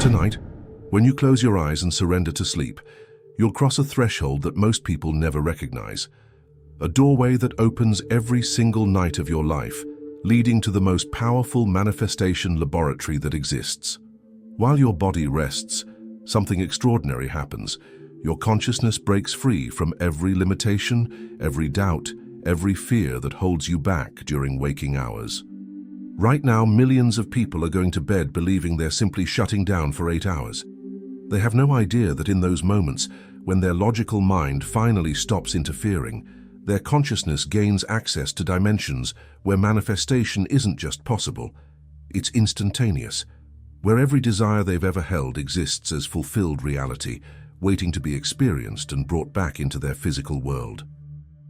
Tonight, when you close your eyes and surrender to sleep, you'll cross a threshold that most people never recognize. A doorway that opens every single night of your life, leading to the most powerful manifestation laboratory that exists. While your body rests, something extraordinary happens. Your consciousness breaks free from every limitation, every doubt, every fear that holds you back during waking hours. Right now, millions of people are going to bed believing they're simply shutting down for 8 hours. They have no idea that in those moments, when their logical mind finally stops interfering, their consciousness gains access to dimensions where manifestation isn't just possible, it's instantaneous, where every desire they've ever held exists as fulfilled reality, waiting to be experienced and brought back into their physical world.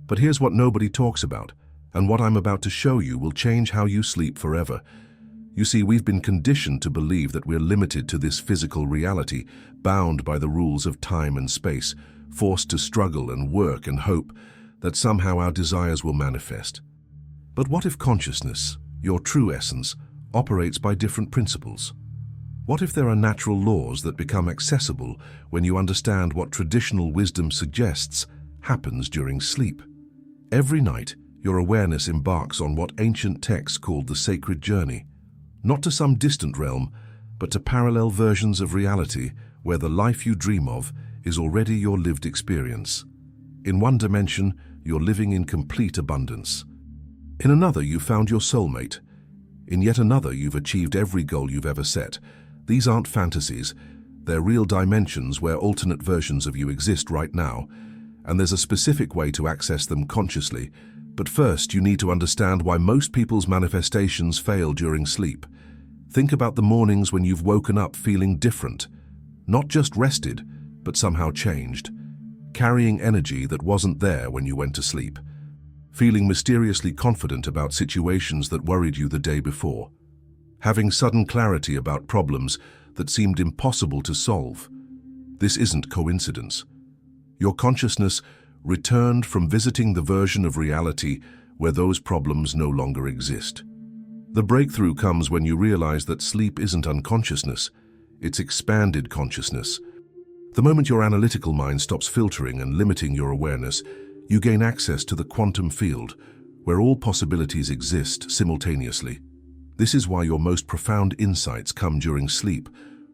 But here's what nobody talks about, and what I'm about to show you will change how you sleep forever. You see, we've been conditioned to believe that we're limited to this physical reality, bound by the rules of time and space, forced to struggle and work and hope that somehow our desires will manifest. But what if consciousness, your true essence, operates by different principles? What if there are natural laws that become accessible when you understand what traditional wisdom suggests happens during sleep? Every night, your awareness embarks on what ancient texts called the sacred journey, not to some distant realm, but to parallel versions of reality where the life you dream of is already your lived experience. In one dimension, you're living in complete abundance. In another, you found your soulmate. In yet another, you've achieved every goal you've ever set. These aren't fantasies, they're real dimensions where alternate versions of you exist right now, and there's a specific way to access them consciously. But first, you need to understand why most people's manifestations fail during sleep. Think about the mornings when you've woken up feeling different, not just rested, but somehow changed, carrying energy that wasn't there when you went to sleep, feeling mysteriously confident about situations that worried you the day before, having sudden clarity about problems that seemed impossible to solve. This isn't coincidence. Your consciousness returned from visiting the version of reality where those problems no longer exist. The breakthrough comes when you realize that sleep isn't unconsciousness, it's expanded consciousness. The moment your analytical mind stops filtering and limiting your awareness, you gain access to the quantum field, where all possibilities exist simultaneously. This is why your most profound insights come during sleep,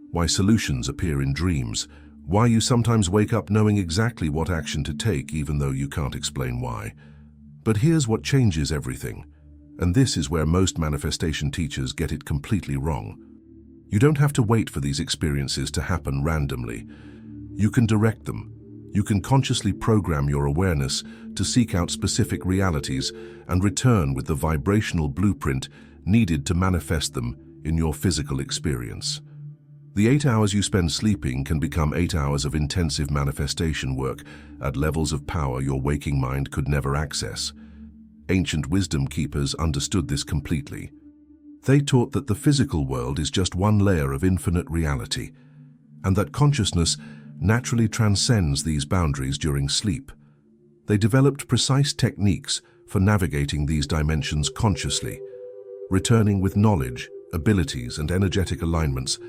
why solutions appear in dreams, why you sometimes wake up knowing exactly what action to take even though you can't explain why. But here's what changes everything, and this is where most manifestation teachers get it completely wrong. You don't have to wait for these experiences to happen randomly. You can direct them. You can consciously program your awareness to seek out specific realities and return with the vibrational blueprint needed to manifest them in your physical experience. The 8 hours you spend sleeping can become 8 hours of intensive manifestation work at levels of power your waking mind could never access. Ancient wisdom keepers understood this completely. They taught that the physical world is just one layer of infinite reality, and that consciousness naturally transcends these boundaries during sleep. They developed precise techniques for navigating these dimensions consciously, returning with knowledge, abilities, and energetic alignments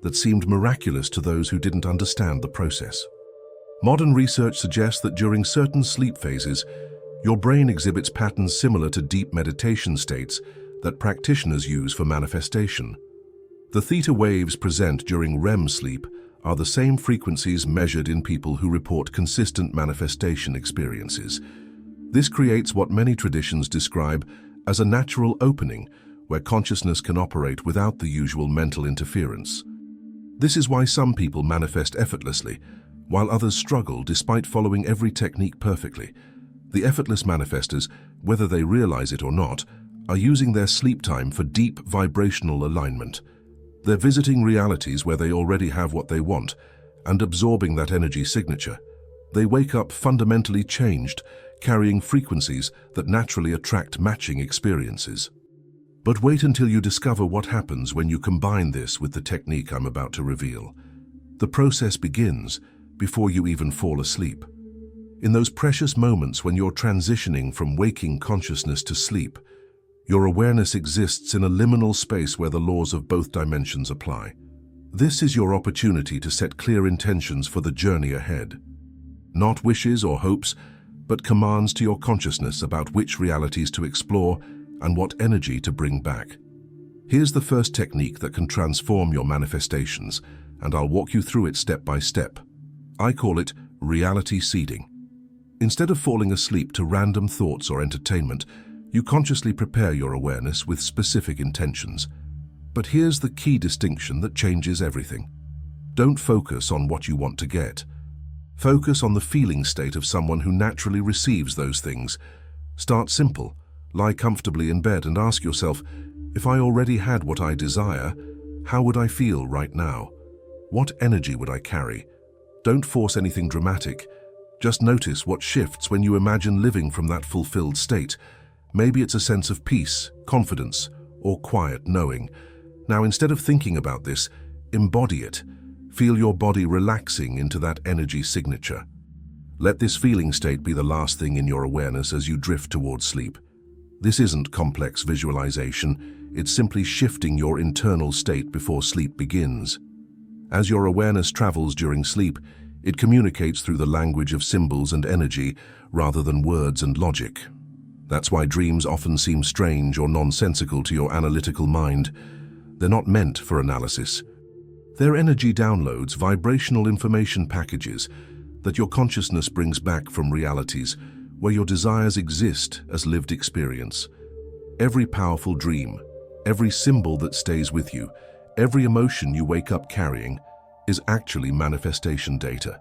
that seemed miraculous to those who didn't understand the process. Modern research suggests that during certain sleep phases, your brain exhibits patterns similar to deep meditation states that practitioners use for manifestation. The theta waves present during REM sleep are the same frequencies measured in people who report consistent manifestation experiences. This creates what many traditions describe as a natural opening where consciousness can operate without the usual mental interference. This is why some people manifest effortlessly, while others struggle despite following every technique perfectly. The effortless manifestors, whether they realize it or not, are using their sleep time for deep vibrational alignment. They're visiting realities where they already have what they want and absorbing that energy signature. They wake up fundamentally changed, carrying frequencies that naturally attract matching experiences. But wait until you discover what happens when you combine this with the technique I'm about to reveal. The process begins before you even fall asleep. In those precious moments when you're transitioning from waking consciousness to sleep, your awareness exists in a liminal space where the laws of both dimensions apply. This is your opportunity to set clear intentions for the journey ahead. Not wishes or hopes, but commands to your consciousness about which realities to explore and what energy to bring back. Here's the first technique that can transform your manifestations, and I'll walk you through it step by step. I call it reality seeding. Instead of falling asleep to random thoughts or entertainment, you consciously prepare your awareness with specific intentions. But here's the key distinction that changes everything. Don't focus on what you want to get. Focus on the feeling state of someone who naturally receives those things. Start simple. Lie comfortably in bed and ask yourself, if I already had what I desire, how would I feel right now? What energy would I carry? Don't force anything dramatic. Just notice what shifts when you imagine living from that fulfilled state. Maybe it's a sense of peace, confidence, or quiet knowing. Now, instead of thinking about this, embody it. Feel your body relaxing into that energy signature. Let this feeling state be the last thing in your awareness as you drift towards sleep. This isn't complex visualization, it's simply shifting your internal state before sleep begins. As your awareness travels during sleep, it communicates through the language of symbols and energy rather than words and logic. That's why dreams often seem strange or nonsensical to your analytical mind. They're not meant for analysis. They're energy downloads, vibrational information packages that your consciousness brings back from realities where your desires exist as lived experience. Every powerful dream, every symbol that stays with you, every emotion you wake up carrying is actually manifestation data.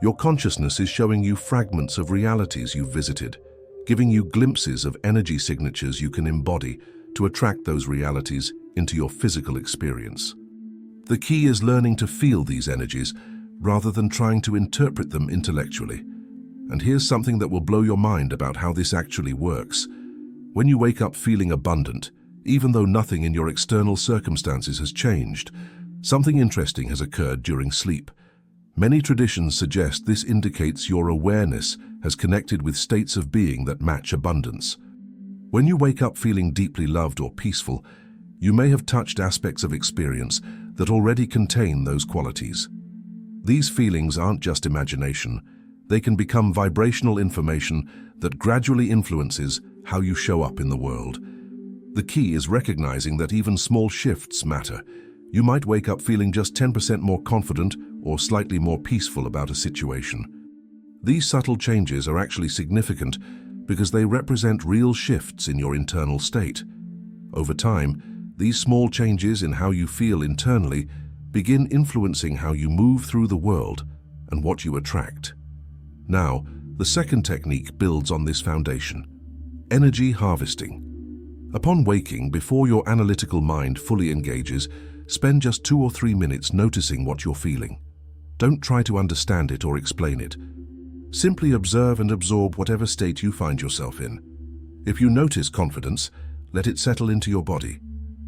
Your consciousness is showing you fragments of realities you've visited, giving you glimpses of energy signatures you can embody to attract those realities into your physical experience. The key is learning to feel these energies rather than trying to interpret them intellectually. And here's something that will blow your mind about how this actually works. When you wake up feeling abundant, even though nothing in your external circumstances has changed, something interesting has occurred during sleep. Many traditions suggest this indicates your awareness has connected with states of being that match abundance. When you wake up feeling deeply loved or peaceful, you may have touched aspects of experience that already contain those qualities. These feelings aren't just imagination. They can become vibrational information that gradually influences how you show up in the world. The key is recognizing that even small shifts matter. You might wake up feeling just 10% more confident or slightly more peaceful about a situation. These subtle changes are actually significant because they represent real shifts in your internal state. Over time, these small changes in how you feel internally begin influencing how you move through the world and what you attract. Now, the second technique builds on this foundation: energy harvesting. Upon waking, before your analytical mind fully engages, spend just 2 or 3 minutes noticing what you're feeling. Don't try to understand it or explain it. Simply observe and absorb whatever state you find yourself in. If you notice confidence, let it settle into your body.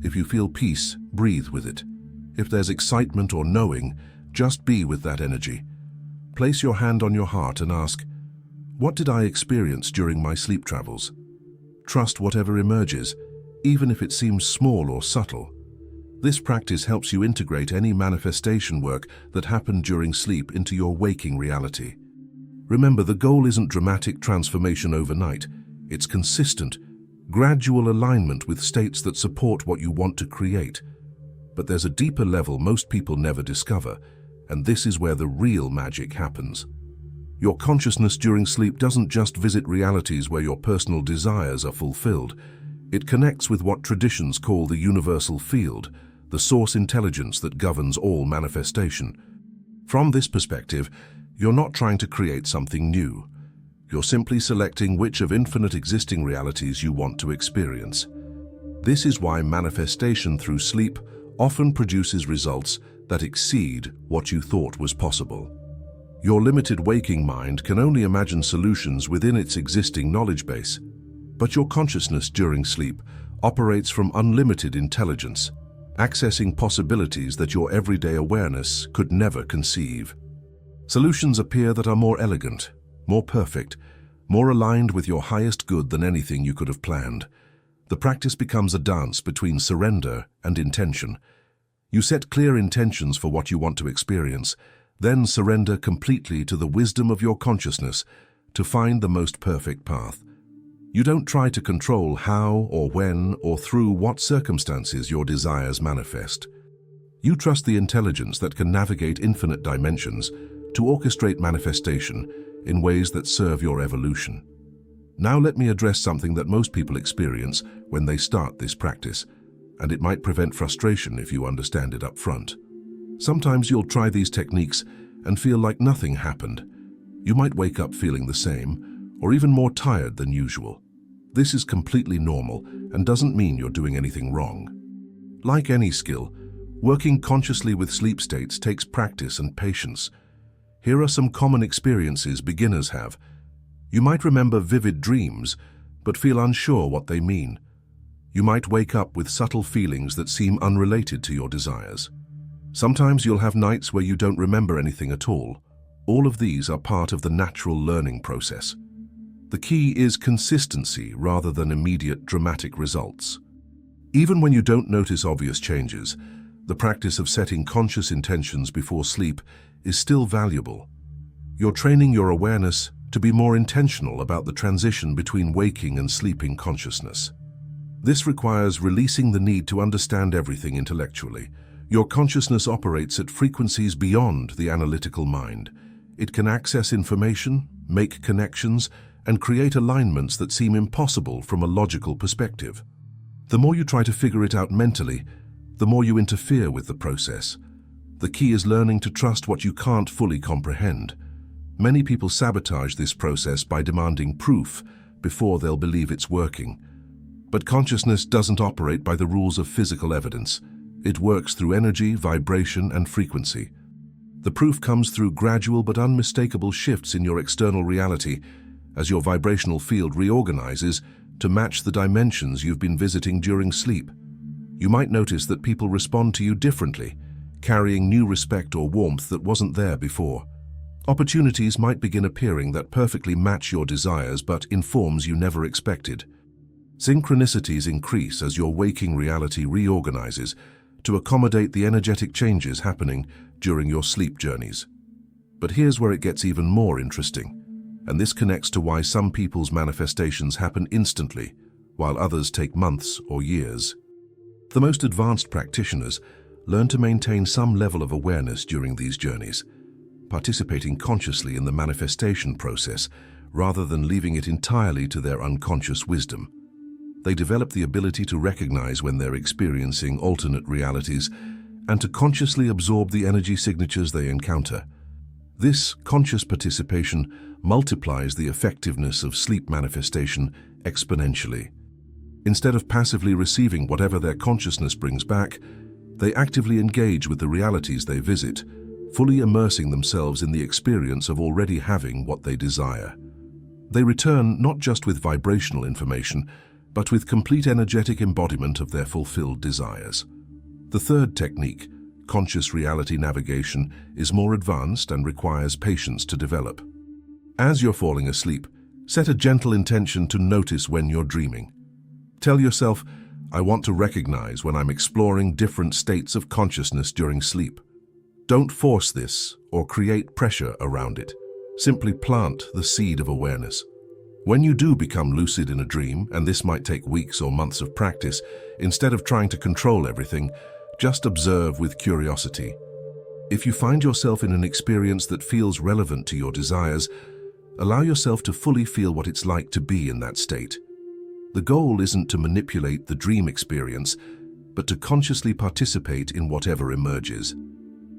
If you feel peace, breathe with it. If there's excitement or knowing, just be with that energy. Place your hand on your heart and ask, what did I experience during my sleep travels? Trust whatever emerges, even if it seems small or subtle. This practice helps you integrate any manifestation work that happened during sleep into your waking reality. Remember, the goal isn't dramatic transformation overnight. It's consistent, gradual alignment with states that support what you want to create. But there's a deeper level most people never discover, and this is where the real magic happens. Your consciousness during sleep doesn't just visit realities where your personal desires are fulfilled. It connects with what traditions call the universal field, the source intelligence that governs all manifestation. From this perspective, you're not trying to create something new. You're simply selecting which of infinite existing realities you want to experience. This is why manifestation through sleep often produces results that exceed what you thought was possible. Your limited waking mind can only imagine solutions within its existing knowledge base, but your consciousness during sleep operates from unlimited intelligence, accessing possibilities that your everyday awareness could never conceive. Solutions appear that are more elegant, more perfect, more aligned with your highest good than anything you could have planned. The practice becomes a dance between surrender and intention. You set clear intentions for what you want to experience, then surrender completely to the wisdom of your consciousness to find the most perfect path. You don't try to control how or when or through what circumstances your desires manifest. You trust the intelligence that can navigate infinite dimensions to orchestrate manifestation in ways that serve your evolution. Now let me address something that most people experience when they start this practice, and it might prevent frustration if you understand it up front. Sometimes you'll try these techniques and feel like nothing happened. You might wake up feeling the same, or even more tired than usual. This is completely normal and doesn't mean you're doing anything wrong. Like any skill, working consciously with sleep states takes practice and patience. Here are some common experiences beginners have. You might remember vivid dreams, but feel unsure what they mean. You might wake up with subtle feelings that seem unrelated to your desires. Sometimes you'll have nights where you don't remember anything at all. All of these are part of the natural learning process. The key is consistency rather than immediate dramatic results. Even when you don't notice obvious changes, the practice of setting conscious intentions before sleep is still valuable. You're training your awareness to be more intentional about the transition between waking and sleeping consciousness. This requires releasing the need to understand everything intellectually. Your consciousness operates at frequencies beyond the analytical mind. It can access information, make connections, and create alignments that seem impossible from a logical perspective. The more you try to figure it out mentally, the more you interfere with the process. The key is learning to trust what you can't fully comprehend. Many people sabotage this process by demanding proof before they'll believe it's working. But consciousness doesn't operate by the rules of physical evidence. It works through energy, vibration, and frequency. The proof comes through gradual but unmistakable shifts in your external reality as your vibrational field reorganizes to match the dimensions you've been visiting during sleep. You might notice that people respond to you differently, carrying new respect or warmth that wasn't there before. Opportunities might begin appearing that perfectly match your desires but in forms you never expected. Synchronicities increase as your waking reality reorganizes to accommodate the energetic changes happening during your sleep journeys. But here's where it gets even more interesting, and this connects to why some people's manifestations happen instantly, while others take months or years. The most advanced practitioners learn to maintain some level of awareness during these journeys, participating consciously in the manifestation process rather than leaving it entirely to their unconscious wisdom. They develop the ability to recognize when they're experiencing alternate realities and to consciously absorb the energy signatures they encounter. This conscious participation multiplies the effectiveness of sleep manifestation exponentially. Instead of passively receiving whatever their consciousness brings back, they actively engage with the realities they visit, fully immersing themselves in the experience of already having what they desire. They return not just with vibrational information, but with complete energetic embodiment of their fulfilled desires. The third technique, conscious reality navigation, is more advanced and requires patience to develop. As you're falling asleep, set a gentle intention to notice when you're dreaming. Tell yourself, I want to recognize when I'm exploring different states of consciousness during sleep. Don't force this or create pressure around it. Simply plant the seed of awareness. When you do become lucid in a dream, and this might take weeks or months of practice, instead of trying to control everything, just observe with curiosity. If you find yourself in an experience that feels relevant to your desires, allow yourself to fully feel what it's like to be in that state. The goal isn't to manipulate the dream experience, but to consciously participate in whatever emerges.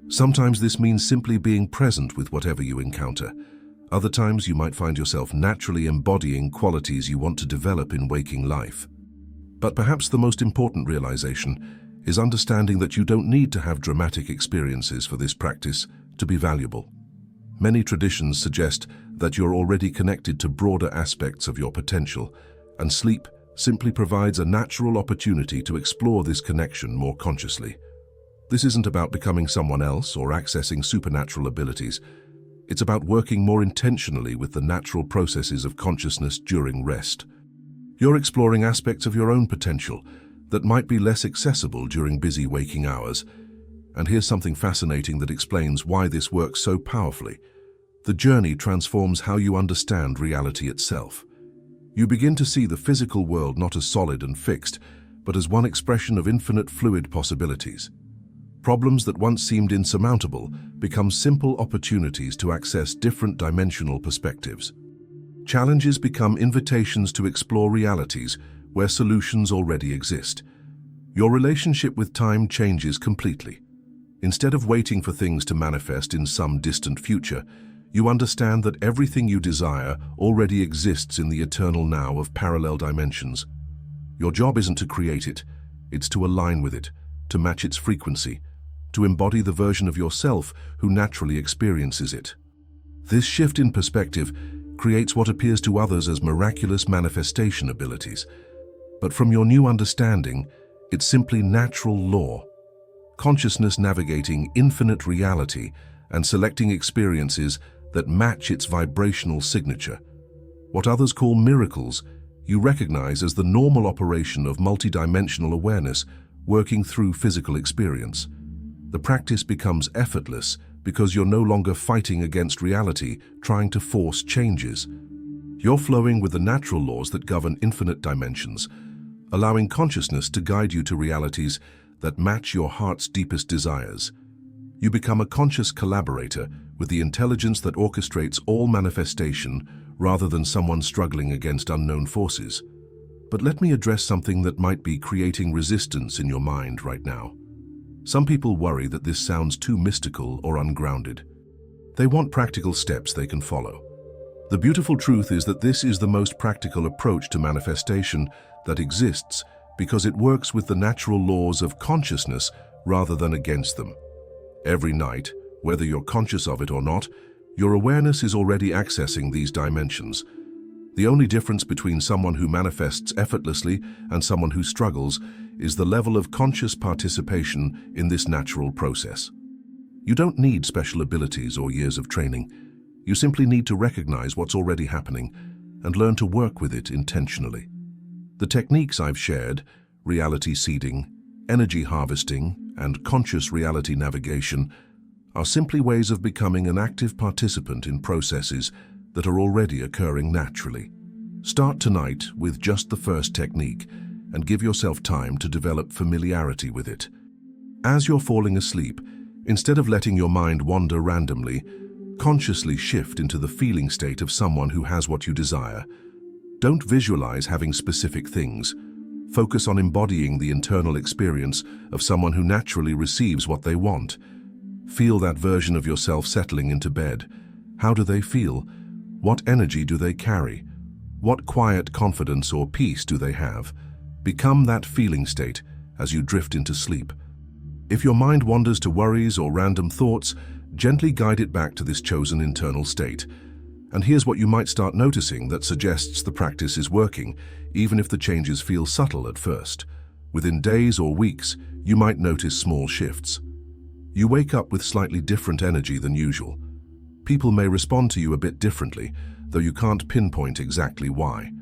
Sometimes this means simply being present with whatever you encounter. Other times you might find yourself naturally embodying qualities you want to develop in waking life. But perhaps the most important realization is understanding that you don't need to have dramatic experiences for this practice to be valuable. Many traditions suggest that you're already connected to broader aspects of your potential, and sleep simply provides a natural opportunity to explore this connection more consciously. This isn't about becoming someone else or accessing supernatural abilities. It's about working more intentionally with the natural processes of consciousness during rest. You're exploring aspects of your own potential that might be less accessible during busy waking hours, And here's something fascinating that explains why this works so powerfully. The journey transforms how you understand reality itself. You begin to see the physical world not as solid and fixed, but as one expression of infinite fluid possibilities. Problems that once seemed insurmountable become simple opportunities to access different dimensional perspectives. Challenges become invitations to explore realities where solutions already exist. Your relationship with time changes completely. Instead of waiting for things to manifest in some distant future, you understand that everything you desire already exists in the eternal now of parallel dimensions. Your job isn't to create it, it's to align with it, to match its frequency, to embody the version of yourself who naturally experiences it. This shift in perspective creates what appears to others as miraculous manifestation abilities. But from your new understanding, it's simply natural law. Consciousness navigating infinite reality and selecting experiences that match its vibrational signature. What others call miracles, you recognize as the normal operation of multidimensional awareness working through physical experience. The practice becomes effortless because you're no longer fighting against reality, trying to force changes. You're flowing with the natural laws that govern infinite dimensions, allowing consciousness to guide you to realities that match your heart's deepest desires. You become a conscious collaborator with the intelligence that orchestrates all manifestation rather than someone struggling against unknown forces. But let me address something that might be creating resistance in your mind right now. Some people worry that this sounds too mystical or ungrounded. They want practical steps they can follow. The beautiful truth is that this is the most practical approach to manifestation that exists because it works with the natural laws of consciousness rather than against them. Every night, whether you're conscious of it or not, your awareness is already accessing these dimensions. The only difference between someone who manifests effortlessly and someone who struggles is the level of conscious participation in this natural process. You don't need special abilities or years of training. You simply need to recognize what's already happening and learn to work with it intentionally. The techniques I've shared, reality seeding, energy harvesting, and conscious reality navigation, are simply ways of becoming an active participant in processes that are already occurring naturally. Start tonight with just the first technique and give yourself time to develop familiarity with it. As you're falling asleep, instead of letting your mind wander randomly, consciously shift into the feeling state of someone who has what you desire. Don't visualize having specific things. Focus on embodying the internal experience of someone who naturally receives what they want. Feel that version of yourself settling into bed. How do they feel? What energy do they carry? What quiet confidence or peace do they have? Become that feeling state as you drift into sleep. If your mind wanders to worries or random thoughts, gently guide it back to this chosen internal state. And here's what you might start noticing that suggests the practice is working, even if the changes feel subtle at first. Within days or weeks, you might notice small shifts. You wake up with slightly different energy than usual. People may respond to you a bit differently, though you can't pinpoint exactly why.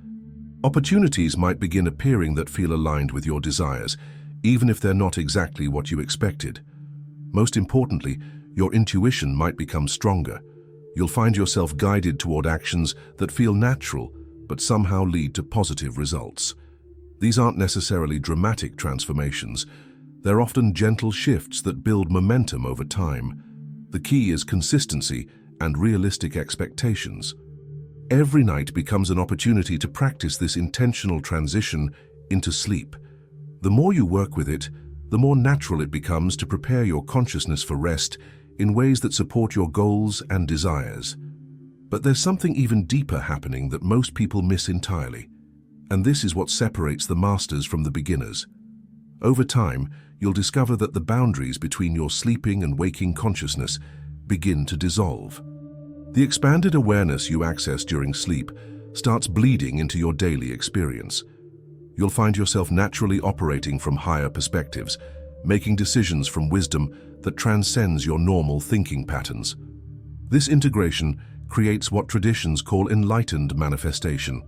Opportunities might begin appearing that feel aligned with your desires, even if they're not exactly what you expected. Most importantly, your intuition might become stronger. You'll find yourself guided toward actions that feel natural, but somehow lead to positive results. These aren't necessarily dramatic transformations. They're often gentle shifts that build momentum over time. The key is consistency and realistic expectations. Every night becomes an opportunity to practice this intentional transition into sleep. The more you work with it, the more natural it becomes to prepare your consciousness for rest in ways that support your goals and desires. But there's something even deeper happening that most people miss entirely. And this is what separates the masters from the beginners. Over time, you'll discover that the boundaries between your sleeping and waking consciousness begin to dissolve. The expanded awareness you access during sleep starts bleeding into your daily experience. You'll find yourself naturally operating from higher perspectives, making decisions from wisdom that transcends your normal thinking patterns. This integration creates what traditions call enlightened manifestation,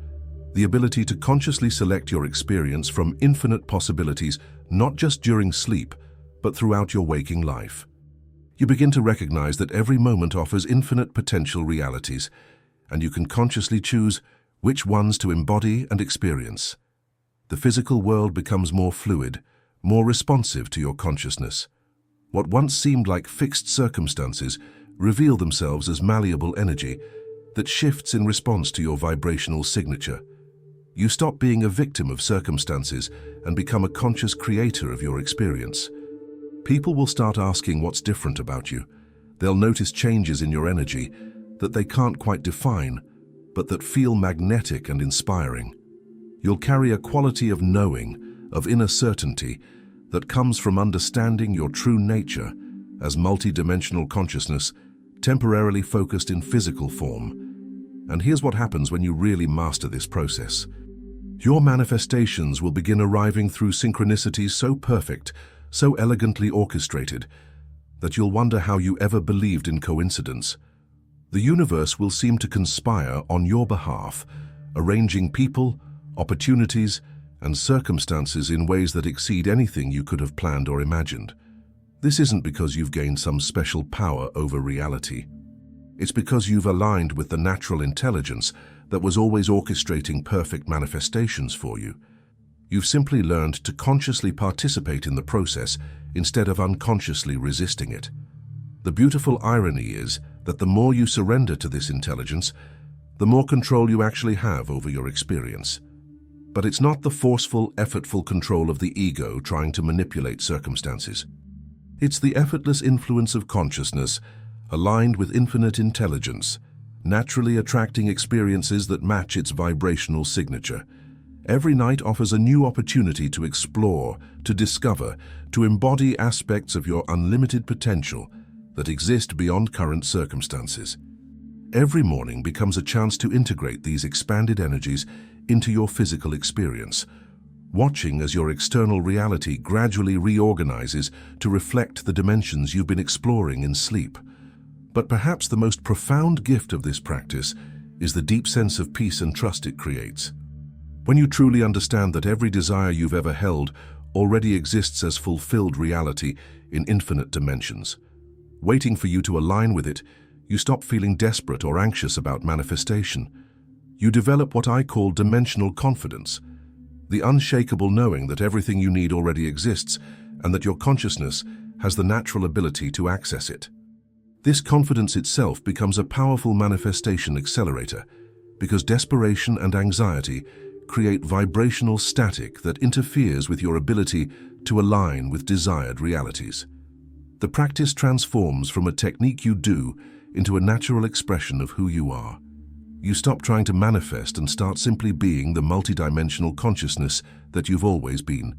the ability to consciously select your experience from infinite possibilities, not just during sleep, but throughout your waking life. You begin to recognize that every moment offers infinite potential realities, and you can consciously choose which ones to embody and experience. The physical world becomes more fluid, more responsive to your consciousness. What once seemed like fixed circumstances reveal themselves as malleable energy that shifts in response to your vibrational signature. You stop being a victim of circumstances and become a conscious creator of your experience. People will start asking what's different about you. They'll notice changes in your energy that they can't quite define, but that feel magnetic and inspiring. You'll carry a quality of knowing, of inner certainty, that comes from understanding your true nature as multidimensional consciousness, temporarily focused in physical form. And here's what happens when you really master this process. Your manifestations will begin arriving through synchronicities so perfect, so elegantly orchestrated, that you'll wonder how you ever believed in coincidence. The universe will seem to conspire on your behalf, arranging people, opportunities, and circumstances in ways that exceed anything you could have planned or imagined. This isn't because you've gained some special power over reality. It's because you've aligned with the natural intelligence that was always orchestrating perfect manifestations for you. You've simply learned to consciously participate in the process instead of unconsciously resisting it. The beautiful irony is that the more you surrender to this intelligence, the more control you actually have over your experience. But it's not the forceful, effortful control of the ego trying to manipulate circumstances. It's the effortless influence of consciousness, aligned with infinite intelligence, naturally attracting experiences that match its vibrational signature. Every night offers a new opportunity to explore, to discover, to embody aspects of your unlimited potential that exist beyond current circumstances. Every morning becomes a chance to integrate these expanded energies into your physical experience, watching as your external reality gradually reorganizes to reflect the dimensions you've been exploring in sleep. But perhaps the most profound gift of this practice is the deep sense of peace and trust it creates. When you truly understand that every desire you've ever held already exists as fulfilled reality in infinite dimensions, waiting for you to align with it, you stop feeling desperate or anxious about manifestation. You develop what I call dimensional confidence, the unshakable knowing that everything you need already exists and that your consciousness has the natural ability to access it. This confidence itself becomes a powerful manifestation accelerator because desperation and anxiety create vibrational static that interferes with your ability to align with desired realities. The practice transforms from a technique you do into a natural expression of who you are. You stop trying to manifest and start simply being the multidimensional consciousness that you've always been,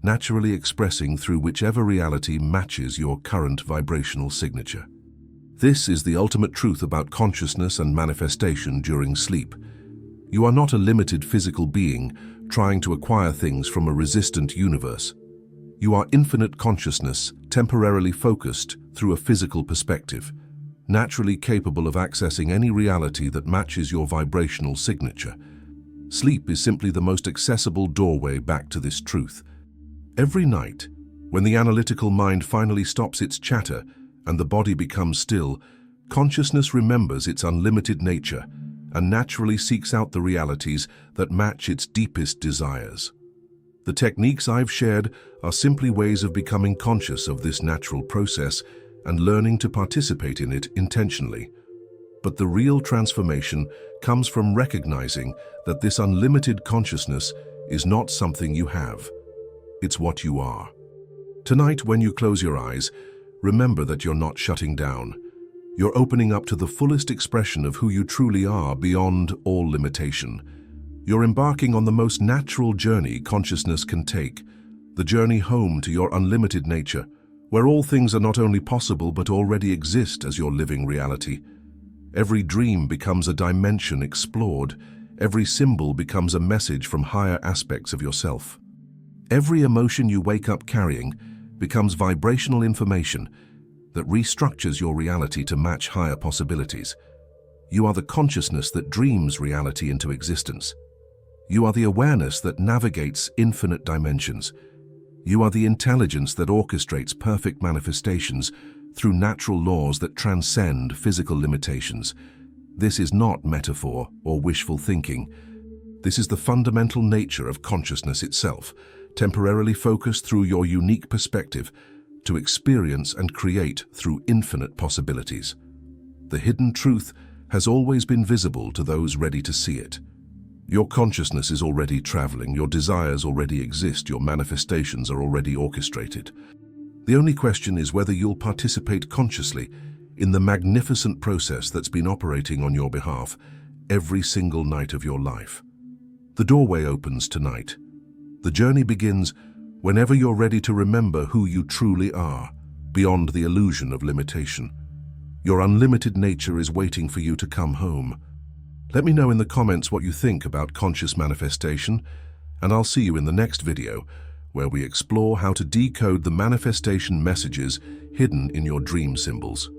naturally expressing through whichever reality matches your current vibrational signature. This is the ultimate truth about consciousness and manifestation during sleep. You are not a limited physical being trying to acquire things from a resistant universe. You are infinite consciousness, temporarily focused through a physical perspective, naturally capable of accessing any reality that matches your vibrational signature. Sleep is simply the most accessible doorway back to this truth. Every night, when the analytical mind finally stops its chatter and the body becomes still, consciousness remembers its unlimited nature and naturally seeks out the realities that match its deepest desires. The techniques I've shared are simply ways of becoming conscious of this natural process and learning to participate in it intentionally. But the real transformation comes from recognizing that this unlimited consciousness is not something you have. It's what you are. Tonight, when you close your eyes, remember that you're not shutting down. You're opening up to the fullest expression of who you truly are beyond all limitation. You're embarking on the most natural journey consciousness can take, the journey home to your unlimited nature, where all things are not only possible but already exist as your living reality. Every dream becomes a dimension explored. Every symbol becomes a message from higher aspects of yourself. Every emotion you wake up carrying becomes vibrational information that restructures your reality to match higher possibilities. You are the consciousness that dreams reality into existence. You are the awareness that navigates infinite dimensions. You are the intelligence that orchestrates perfect manifestations through natural laws that transcend physical limitations. This is not metaphor or wishful thinking. This is the fundamental nature of consciousness itself, temporarily focused through your unique perspective to experience and create through infinite possibilities. The hidden truth has always been visible to those ready to see it. Your consciousness is already traveling, your desires already exist, your manifestations are already orchestrated. The only question is whether you'll participate consciously in the magnificent process that's been operating on your behalf every single night of your life. The doorway opens tonight. The journey begins whenever you're ready to remember who you truly are, beyond the illusion of limitation. Your unlimited nature is waiting for you to come home. Let me know in the comments what you think about conscious manifestation, and I'll see you in the next video, where we explore how to decode the manifestation messages hidden in your dream symbols.